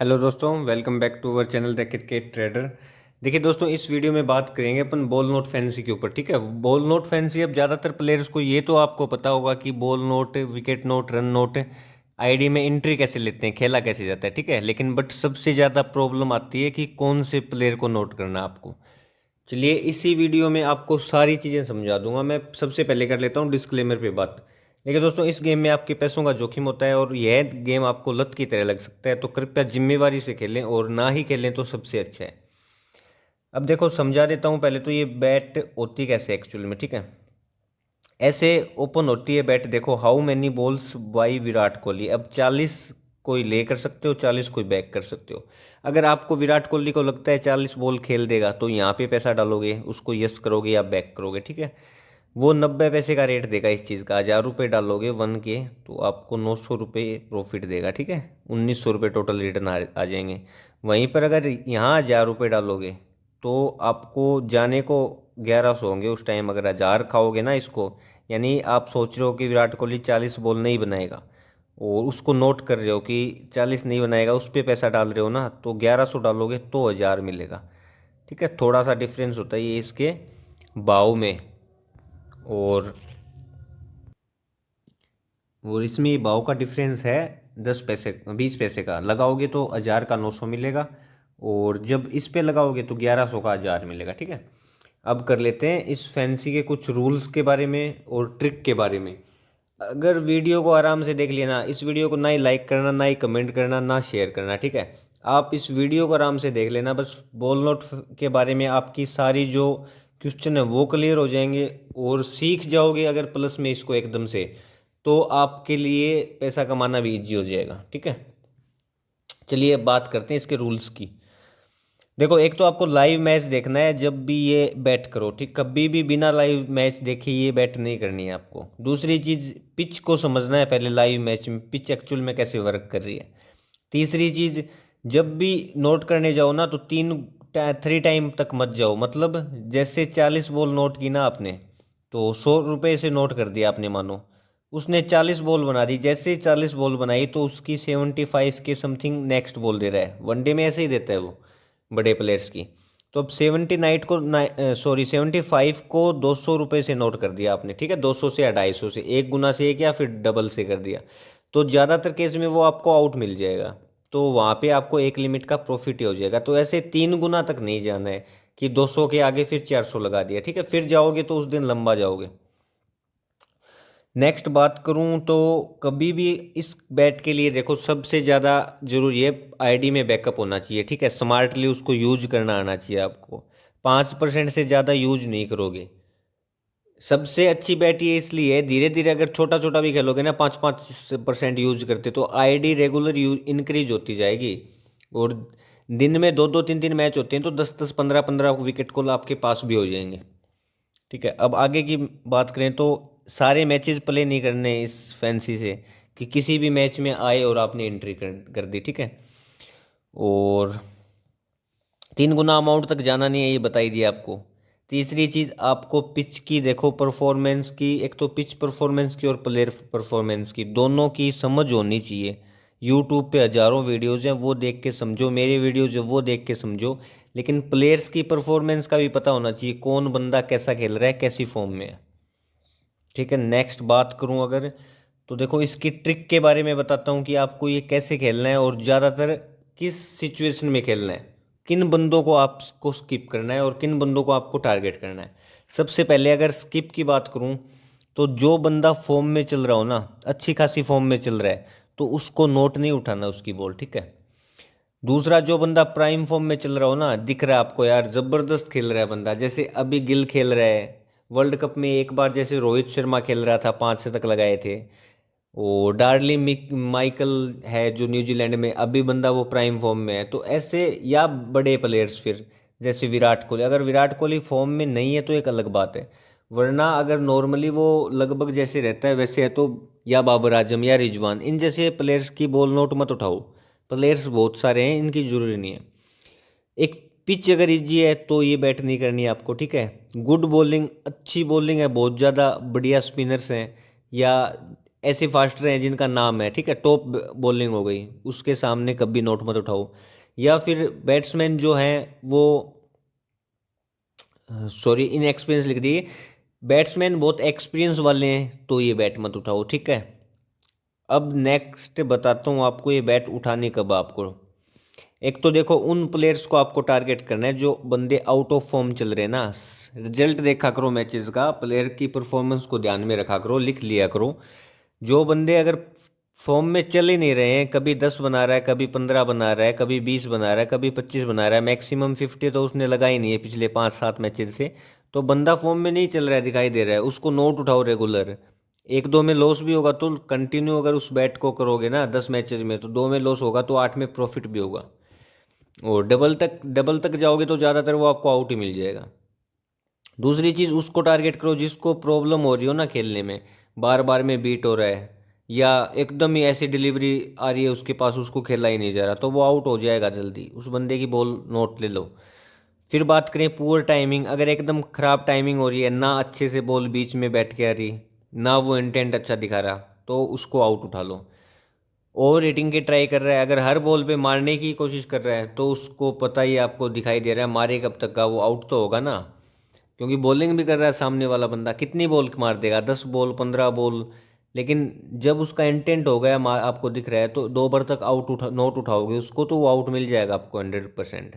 Hello दोस्तों, welcome back to our channel the cricket trader. देखिए दोस्तों, इस वीडियो में बात करेंगे अपन बॉल नोट फैंसी के ऊपर। ठीक है, बॉल नोट फैंसी अब ज़्यादातर प्लेयर्स को ये तो आपको पता होगा कि ball note, wicket note, run note ID में एंट्री कैसे लेते हैं, खेला कैसे जाता है। ठीक है, लेकिन बट सबसे ज़्यादा प्रॉब्लम आती है कि कौन से प्लेयर को नोट करना है आपको। चलिए इसी वीडियो में आपको सारी चीज़ें समझा दूंगा। मैं सबसे पहले कर लेता हूँ डिस्क्लेमर पे बात। देखिए दोस्तों, इस गेम में आपके पैसों का जोखिम होता है और यह गेम आपको लत की तरह लग सकता है, तो कृपया जिम्मेवारी से खेलें और ना ही खेलें तो सबसे अच्छा है। अब देखो समझा देता हूँ। पहले तो ये बैट होती कैसे एक्चुअल में। ठीक है, ऐसे ओपन होती है बैट। देखो, how many balls by Virat Kohli. अब 40 कोई ले कर सकते हो, 40 कोई बैक कर सकते हो। अगर आपको विराट कोहली को लगता है 40 बॉल खेल देगा तो यहाँ पे पैसा डालोगे, उसको यस करोगे या बैक करोगे। ठीक है, वो 90 पैसे का रेट देगा इस चीज़ का। 1000 रुपये डालोगे वन के तो आपको 900 रुपये प्रॉफिट देगा। ठीक है, 1900 रुपये टोटल रिटर्न आ जाएंगे। वहीं पर अगर यहाँ 1000 रुपये डालोगे तो आपको जाने को 1100 होंगे उस टाइम। अगर 1000 खाओगे ना इसको, यानी आप सोच रहे हो कि विराट कोहली 40 बॉल नहीं बनाएगा और उसको नोट कर रहे हो कि 40 नहीं बनाएगा, उस पर पैसा डाल रहे हो ना, तो 1100 डालोगे तो 1000 मिलेगा। ठीक है, थोड़ा सा डिफरेंस होता है ये इसके भाव में। और इसमें भाव का डिफरेंस है 10 पैसे, 20 पैसे का। लगाओगे तो 1000 का 900 मिलेगा और जब इस पे लगाओगे तो 1100 का 1000 मिलेगा। ठीक है, अब कर लेते हैं इस फैंसी के कुछ रूल्स के बारे में और ट्रिक के बारे में। अगर वीडियो को आराम से देख लिया ना, इस वीडियो को ना ही लाइक करना, ना ही कमेंट करना, ना शेयर करना। ठीक है, आप इस वीडियो को आराम से देख लेना, बस बॉल नोट के बारे में आपकी सारी जो क्वेश्चन है वो क्लियर हो जाएंगे और सीख जाओगे अगर प्लस में इसको एकदम से, तो आपके लिए पैसा कमाना भी इजी हो जाएगा। ठीक है, चलिए अब बात करते हैं इसके रूल्स की। देखो, एक तो आपको लाइव मैच देखना है जब भी ये बैट करो। ठीक, कभी भी बिना लाइव मैच देखे ये बैट नहीं करनी है आपको। दूसरी चीज़, पिच को समझना है पहले लाइव मैच में, पिच एक्चुअल में कैसे वर्क कर रही है। तीसरी चीज़, जब भी नोट करने जाओ ना तो 3 टाइम तक मत जाओ। मतलब जैसे 40 बॉल नोट की ना आपने, तो 100 रुपये से नोट कर दिया आपने, मानो उसने 40 बॉल बना दी। जैसे ही 40 बॉल बनाई तो उसकी 75 के समथिंग नेक्स्ट बॉल दे रहा है। वनडे में ऐसे ही देता है वो बड़े प्लेयर्स की। तो अब 75 को 200 रुपये से नोट कर दिया आपने। ठीक है, 200 से या 250 से, एक गुना से एक या फिर डबल से कर दिया, तो ज़्यादातर केस में वो आपको आउट मिल जाएगा। तो वहाँ पे आपको एक लिमिट का प्रॉफिट ही हो जाएगा। तो ऐसे 3 गुना तक नहीं जाना है कि 200 के आगे फिर 400 लगा दिया। ठीक है, फिर जाओगे तो उस दिन लंबा जाओगे। नेक्स्ट बात करूं तो कभी भी इस बैट के लिए देखो सबसे ज़्यादा जरूरी है आईडी में बैकअप होना चाहिए। ठीक है, स्मार्टली उसको यूज करना आना चाहिए आपको। 5% से ज़्यादा यूज नहीं करोगे। सबसे अच्छी बैट ये इसलिए है, धीरे धीरे अगर छोटा छोटा भी खेलोगे ना, 5-5% यूज करते तो आईडी रेगुलर यूज इंक्रीज होती जाएगी। और दिन में 2-2 3-3 मैच होते हैं तो 10-10 15-15 विकेट कॉल आपके पास भी हो जाएंगे। ठीक है, अब आगे की बात करें तो सारे मैचेस प्ले नहीं करने इस फैंसी से, कि किसी भी मैच में आए और आपने एंट्री कर दी। ठीक है, और 3 गुना अमाउंट तक जाना नहीं है, ये बताई दिया आपको। तीसरी चीज़, आपको पिच की देखो परफॉर्मेंस की, एक तो पिच परफॉर्मेंस की और प्लेयर परफॉर्मेंस की, दोनों की समझ होनी चाहिए। यूट्यूब पे हज़ारों वीडियोज़ हैं, वो देख के समझो। मेरे वीडियोज़ है वो देख के समझो। लेकिन प्लेयर्स की परफॉर्मेंस का भी पता होना चाहिए, कौन बंदा कैसा खेल रहा है, कैसी फॉर्म में है। ठीक है, नेक्स्ट बात करूं अगर, तो देखो इसकी ट्रिक के बारे में बताता हूं कि आपको ये कैसे खेलना है और ज़्यादातर किस सिचुएशन में खेलना है, किन बंदों को आपको स्किप करना है और किन बंदों को आपको टारगेट करना है। सबसे पहले अगर स्किप की बात करूं तो जो बंदा फॉर्म में चल रहा हो ना, अच्छी खासी फॉर्म में चल रहा है, तो उसको नोट नहीं उठाना उसकी बॉल। ठीक है, दूसरा, जो बंदा प्राइम फॉर्म में चल रहा हो ना, दिख रहा है आपको यार ज़बरदस्त खेल रहा है बंदा, जैसे अभी गिल खेल रहा है वर्ल्ड कप में, एक बार जैसे रोहित शर्मा खेल रहा था, 5 शतक लगाए थे। और माइकल है जो न्यूजीलैंड में, अभी बंदा वो प्राइम फॉर्म में है। तो ऐसे, या बड़े प्लेयर्स फिर जैसे विराट कोहली, अगर विराट कोहली फॉर्म में नहीं है तो एक अलग बात है, वरना अगर नॉर्मली वो लगभग जैसे रहता है वैसे है तो, या बाबर आजम या रिजवान, इन जैसे प्लेयर्स की बॉल नोट मत उठाओ। प्लेयर्स बहुत सारे हैं, इनकी जरूरी नहीं है। एक, पिच अगर इजी है तो ये बैट नहीं करनी है आपको। ठीक है, गुड बॉलिंग, अच्छी बॉलिंग है, बहुत ज़्यादा बढ़िया स्पिनर्स हैं, या ऐसे फास्टर हैं जिनका नाम है, ठीक है, टॉप बॉलिंग हो गई, उसके सामने कभी नोट मत उठाओ। या फिर बैट्समैन जो हैं वो, सॉरी इनएक्सपीरियंस लिख दिए, बैट्समैन बहुत एक्सपीरियंस वाले हैं तो ये बैट मत उठाओ, ठीक है। अब नेक्स्ट बताता हूँ आपको ये बैट उठाने कब आपको। एक तो देखो उन प्लेयर्स को आपको टारगेट करना है जो बंदे आउट ऑफ फॉर्म चल रहे हैं ना। रिजल्ट देखा करो मैचेस का, प्लेयर की परफॉर्मेंस को ध्यान में रखा करो, लिख लिया करो। जो बंदे अगर फॉर्म में चल ही नहीं रहे हैं, कभी 10 बना रहा है, कभी 15 बना रहा है, कभी 20 बना रहा है, कभी 25 बना रहा है, मैक्सिमम 50 तो उसने लगा ही नहीं है पिछले 5-7 मैचेस से, तो बंदा फॉर्म में नहीं चल रहा है, दिखाई दे रहा है, उसको नोट उठाओ रेगुलर। एक दो में लॉस भी होगा तो कंटिन्यू अगर उस बैट को करोगे ना 10 मैचेस में, तो 2 में लॉस होगा तो 8 में प्रॉफिट भी होगा। और डबल तक जाओगे तो ज़्यादातर वो आपको आउट ही मिल जाएगा। दूसरी चीज़, उसको टारगेट करो जिसको प्रॉब्लम हो रही हो ना खेलने में, बार बार में बीट हो रहा है, या एकदम ही ऐसी डिलीवरी आ रही है उसके पास, उसको खेला ही नहीं जा रहा, तो वो आउट हो जाएगा जल्दी, उस बंदे की बॉल नोट ले लो। फिर बात करें पुअर टाइमिंग, अगर एकदम ख़राब टाइमिंग हो रही है ना, अच्छे से बॉल बीच में बैठ के आ रही, ना वो इंटेंट अच्छा दिखा रहा, तो उसको आउट उठा लो। ओवर रेटिंग के ट्राई कर रहा है, अगर हर बॉल पे मारने की कोशिश कर रहा है, तो उसको पता ही आपको दिखाई दे रहा है मारे कब तक का, वो आउट तो होगा ना। क्योंकि बॉलिंग भी कर रहा है सामने वाला बंदा, कितनी बॉल मार देगा, 10 बॉल 15 बॉल, लेकिन जब उसका इंटेंट हो गया मार आपको दिख रहा है, तो 2 बार तक नोट उठाओगे उसको, तो वो आउट मिल जाएगा आपको 100%।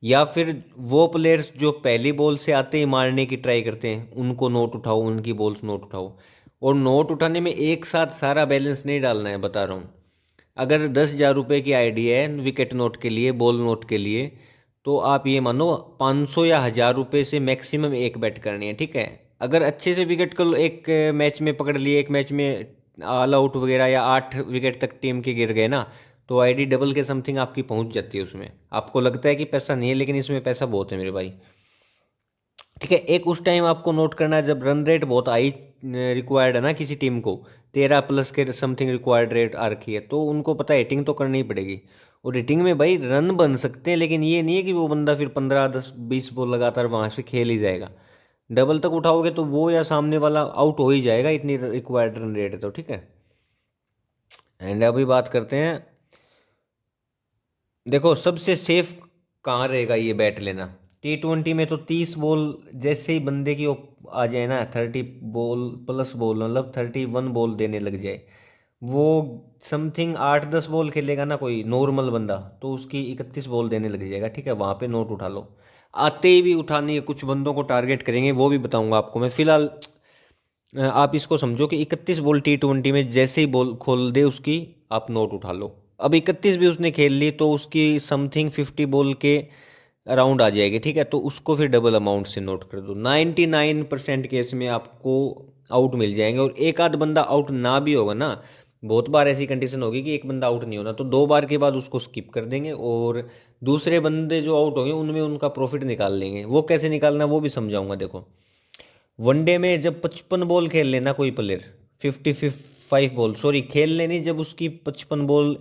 या फिर वो प्लेयर्स जो पहली बॉल से आते ही मारने की ट्राई करते हैं, उनको नोट उठाओ, उनकी बॉल्स नोट उठाओ। और नोट उठाने में एक साथ सारा बैलेंस नहीं डालना है, बता रहा हूँ। अगर 10,000 रुपये की आईडी है विकेट नोट के लिए, बॉल नोट के लिए, तो आप ये मानो 500 या 1,000 रुपये से मैक्सिमम एक बैट करनी है, ठीक है। अगर अच्छे से विकेट को एक मैच में पकड़ लिए, एक मैच में ऑल आउट वगैरह, या 8 विकेट तक टीम के गिर गए ना, तो आईडी डबल के समथिंग आपकी पहुंच जाती है उसमें। आपको लगता है कि पैसा नहीं है, लेकिन इसमें पैसा बहुत है मेरे भाई, ठीक है। एक उस टाइम आपको नोट करना है जब रन रेट बहुत हाई रिक्वायर्ड है ना किसी टीम को, 13+ के समथिंग रिक्वायर्ड रेट आ रखी है, तो उनको पता है हिटिंग तो करनी ही पड़ेगी। और हिटिंग में भाई रन बन सकते हैं, लेकिन ये नहीं है कि वो बंदा फिर 15 10 20 बॉल लगातार वहाँ से खेल ही जाएगा। डबल तक उठाओगे तो वो या सामने वाला आउट हो ही जाएगा, इतनी रिक्वायर्ड रन रेट है तो, ठीक है। एंड अभी बात करते हैं, देखो सबसे सेफ कहाँ रहेगा ये बैट लेना। T20 में तो 30 बॉल जैसे ही बंदे की आ जाए ना, 30 बॉल+ बॉल, मतलब 31 बॉल देने लग जाए, वो समथिंग 8-10 बॉल खेलेगा ना कोई नॉर्मल बंदा, तो उसकी 31 बॉल देने लग जाएगा, ठीक है। वहाँ पे नोट उठा लो, आते ही भी उठानी है, कुछ बंदों को टारगेट करेंगे, वो भी बताऊंगा आपको मैं। फिलहाल आप इसको समझो कि 31 बॉल T20 में जैसे ही बॉल खोल दे उसकी, आप नोट उठा लो। अब 31 भी उसने खेल ली तो उसकी समथिंग 50 बॉल के अराउंड आ जाएगी, ठीक है। तो उसको फिर डबल अमाउंट से नोट कर दो। 99% केस में आपको आउट मिल जाएंगे, और एक आध बंदा आउट ना भी होगा ना, बहुत बार ऐसी कंडीशन होगी कि एक बंदा आउट नहीं होना, तो 2 बार के बाद उसको स्किप कर देंगे, और दूसरे बंदे जो आउट होंगे उनमें उनका प्रॉफिट निकाल लेंगे। वो कैसे निकालना वो भी समझाऊंगा। देखो वनडे में जब 55 बॉल खेल लेना कोई प्लेयर, 55 बॉल सॉरी खेल लेनी, जब उसकी 55 बॉल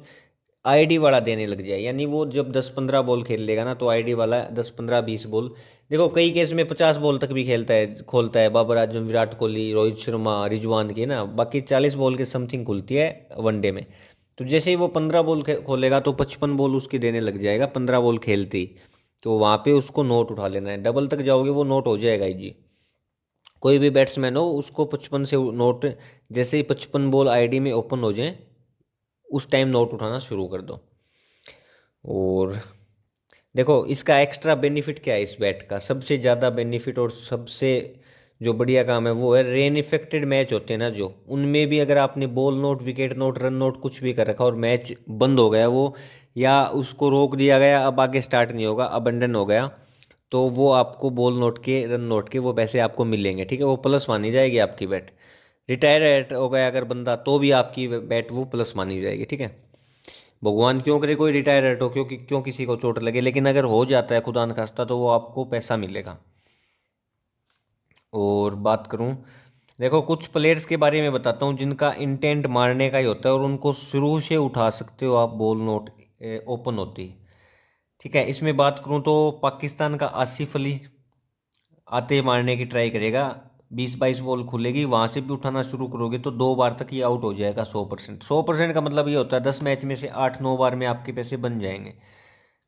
आईडी वाला देने लग जाए, यानी वो जब 10-15 बॉल खेल लेगा ना, तो आईडी वाला 10-15-20 बॉल, देखो कई केस में 50 बॉल तक भी खेलता है, खोलता है, बाबर आजम, विराट कोहली, रोहित शर्मा, रिजवान की ना, बाकी 40 बॉल के समथिंग खुलती है वनडे में। तो जैसे ही वो 15 बॉल खोलेगा तो 55 बॉल उसकी देने लग जाएगा 15 बॉल खेलती ही। तो वहाँ पे उसको नोट उठा लेना है, डबल तक जाओगे वो नोट हो जाएगा ही जी। कोई भी बैट्समैन हो उसको 55 से नोट, जैसे ही 55 बॉल आईडी में ओपन हो जाए उस टाइम नोट उठाना शुरू कर दो। और देखो इसका एक्स्ट्रा बेनिफिट क्या है, इस बैट का सबसे ज़्यादा बेनिफिट और सबसे जो बढ़िया काम है वो है, रेन इफेक्टेड मैच होते हैं ना जो, उनमें भी अगर आपने ball note, wicket note, run note कुछ भी कर रखा और मैच बंद हो गया वो, या उसको रोक दिया गया, अब आगे स्टार्ट नहीं होगा, अबंडन हो गया, तो वो आपको बॉल नोट के, रन नोट के वो पैसे आपको मिलेंगे, ठीक है। वो प्लस मानी जाएगी आपकी बैट। रिटायर हो गया अगर बंदा, तो भी आपकी बैट वो प्लस मानी जाएगी, ठीक है। भगवान क्यों करे कोई रिटायर्ड हो, क्योंकि क्यों किसी को चोट लगे, लेकिन अगर हो जाता है खुदा न खास्ता, तो वो आपको पैसा मिलेगा। और बात करूं, देखो कुछ प्लेयर्स के बारे में बताता हूं जिनका इंटेंट मारने का ही होता है, और उनको शुरू से उठा सकते हो आप, बॉल नोट ओपन होती, ठीक है। इसमें बात करूं तो पाकिस्तान का आसिफ अली आते ही मारने की ट्राई करेगा, 20-22 बॉल खुलेगी, वहाँ से भी उठाना शुरू करोगे तो 2 बार तक ये आउट हो जाएगा 100%। 100% का मतलब ये होता है 10 मैच में से 8-9 बार में आपके पैसे बन जाएंगे।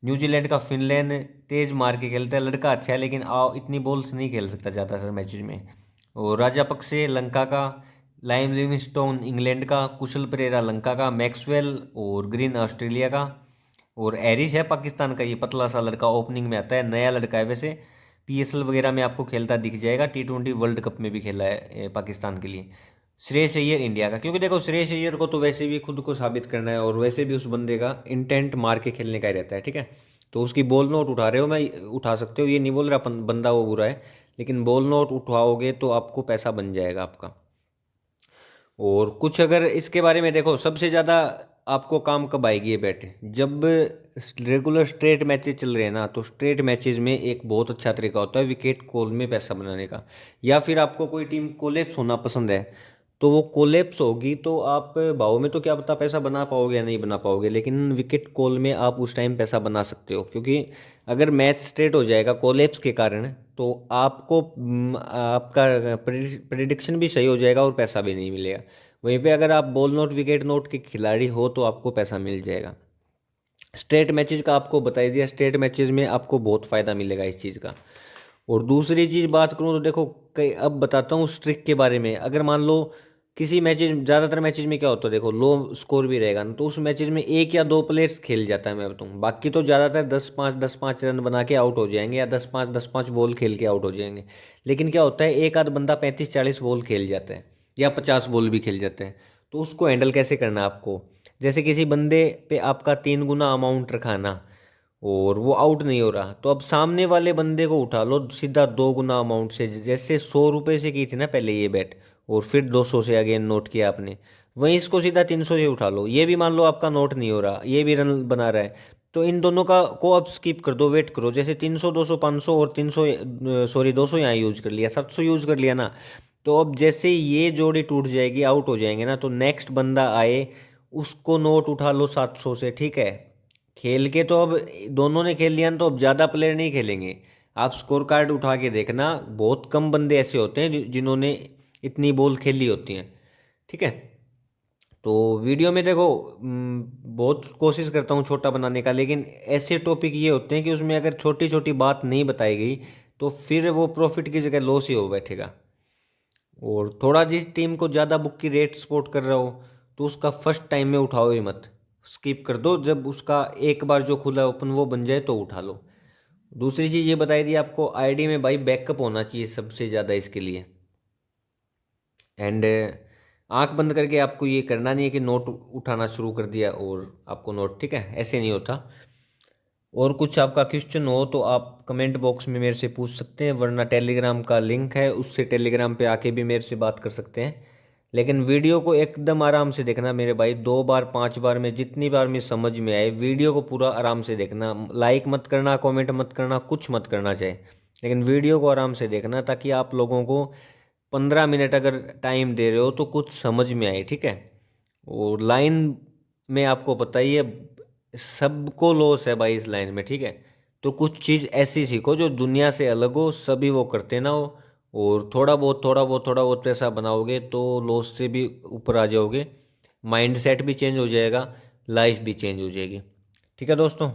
न्यूजीलैंड का फिनलैंड तेज मार के खेलता है, लड़का अच्छा है लेकिन इतनी बॉल्स नहीं खेल सकता ज़्यादातर मैचेज में। और राजापक्से लंका का, लाइम लिविंगस्टोन इंग्लैंड का, कुशल परेरा लंका का, मैक्सवेल और ग्रीन ऑस्ट्रेलिया का, और एरिश है पाकिस्तान का, ये पतला सा लड़का ओपनिंग में आता है, नया लड़का है वैसे। पीएसएल वगैरह में आपको खेलता दिख जाएगा, T20 वर्ल्ड कप में भी खेला है पाकिस्तान के लिए। श्रेयस अय्यर इंडिया का, क्योंकि देखो श्रेयस अय्यर को तो वैसे भी खुद को साबित करना है, और वैसे भी उस बंदे का इंटेंट मार के खेलने का ही रहता है, ठीक है। तो उसकी बॉल नोट उठा रहे हो, मैं उठा सकते हो, ये नहीं बोल रहा बंदा वो बुरा है, लेकिन बॉल नोट उठाओगे तो आपको पैसा बन जाएगा आपका। और कुछ अगर इसके बारे में देखो, सबसे ज़्यादा आपको काम कब आएगी ये बैट, जब रेगुलर स्ट्रेट मैचेस चल रहे हैं ना, तो स्ट्रेट मैचेस में एक बहुत अच्छा तरीका होता है विकेट कॉल में पैसा बनाने का। या फिर आपको कोई टीम कोलेप्स होना पसंद है, तो वो कोलेप्स होगी तो आप भाव में तो क्या पता पैसा बना पाओगे या नहीं बना पाओगे, लेकिन विकेट कॉल में आप उस टाइम पैसा बना सकते हो। क्योंकि अगर मैच स्ट्रेट हो जाएगा कोलेप्स के कारण, तो आपको आपका प्रिडिक्शन भी सही हो जाएगा और पैसा भी नहीं मिलेगा। वहीं पे अगर आप बॉल नोट विकेट नोट के खिलाड़ी हो तो आपको पैसा मिल जाएगा। स्ट्रेट मैचेस का आपको बता दिया, स्ट्रेट मैचेस में आपको बहुत फ़ायदा मिलेगा इस चीज़ का। और दूसरी चीज़ बात करूँ तो देखो, कई अब बताता हूँ स्ट्रिक के बारे में। अगर मान लो किसी मैचेज, ज़्यादातर मैचेज में क्या होता है देखो, लो स्कोर भी रहेगा ना, तो उस मैचेज में 1 या 2 प्लेयर्स खेल जाता है, मैं बताऊँ, बाकी तो ज़्यादातर 10-5 रन बना के आउट हो जाएंगे, या 10-5 बॉल खेल के आउट हो जाएंगे। लेकिन क्या होता है, एक आध बंदा 35-40 बॉल खेल जाता है, या 50 बॉल भी खेल जाते हैं। तो उसको हैंडल कैसे करना है आपको, जैसे किसी बंदे पे आपका 3 गुना अमाउंट रखाना और वो आउट नहीं हो रहा, तो अब सामने वाले बंदे को उठा लो सीधा 2 गुना अमाउंट से। जैसे 100 रुपये से की थी ना पहले ये बैट, और फिर 200 से अगेन नोट किया आपने, वहीं इसको सीधा 300 से उठा लो। ये भी मान लो आपका नोट नहीं हो रहा, ये भी रन बना रहा है, तो इन दोनों का को अब स्किप कर दो, वेट करो। जैसे 300 200 500 और 300, सॉरी 200 यहाँ यूज कर लिया, 700 यूज कर लिया ना, तो अब जैसे ये जोड़ी टूट जाएगी, आउट हो जाएंगे ना, तो नेक्स्ट बंदा आए उसको नोट उठा लो 700 से, ठीक है। खेल के तो अब दोनों ने खेल लिया ना, तो अब ज़्यादा प्लेयर नहीं खेलेंगे। आप स्कोर कार्ड उठा के देखना, बहुत कम बंदे ऐसे होते हैं जिन्होंने इतनी बॉल खेली होती हैं, ठीक है। तो वीडियो में देखो, बहुत कोशिश करता हूँ छोटा बनाने का, लेकिन ऐसे टॉपिक ये होते हैं कि उसमें अगर छोटी छोटी बात नहीं बताई गई तो फिर वो प्रॉफिट की जगह लॉस ही हो बैठेगा। और थोड़ा जिस टीम को ज़्यादा बुक की रेट सपोर्ट कर रहा हो, तो उसका फर्स्ट टाइम में उठाओ ही मत, स्किप कर दो। जब उसका एक बार जो खुला ओपन वो बन जाए तो उठा लो। दूसरी चीज़ ये बताई दी आपको, आईडी में भाई बैकअप होना चाहिए सबसे ज़्यादा इसके लिए। एंड आंख बंद करके आपको ये करना नहीं है कि नोट उठाना शुरू कर दिया और आपको नोट, ठीक है, ऐसे नहीं होता। और कुछ आपका क्वेश्चन हो तो आप कमेंट बॉक्स में मेरे से पूछ सकते हैं, वरना टेलीग्राम का लिंक है, उससे टेलीग्राम पे आके भी मेरे से बात कर सकते हैं। लेकिन वीडियो को एकदम आराम से देखना मेरे भाई, 2 बार 5 बार में, जितनी बार में समझ में आए वीडियो को पूरा आराम से देखना। लाइक मत करना, कमेंट मत करना, कुछ मत करना चाहे, लेकिन वीडियो को आराम से देखना, ताकि आप लोगों को 15 मिनट अगर टाइम दे रहे हो तो कुछ समझ में आए, ठीक है। और लाइन में आपको पता ही है, सबको लॉस है भाई इस लाइन में, ठीक है। तो कुछ चीज़ ऐसी सीखो जो दुनिया से अलग हो, सभी वो करते ना हो, और थोड़ा बहुत पैसा बनाओगे तो लॉस से भी ऊपर आ जाओगे, माइंड सेट भी चेंज हो जाएगा, लाइफ भी चेंज हो जाएगी, ठीक है दोस्तों।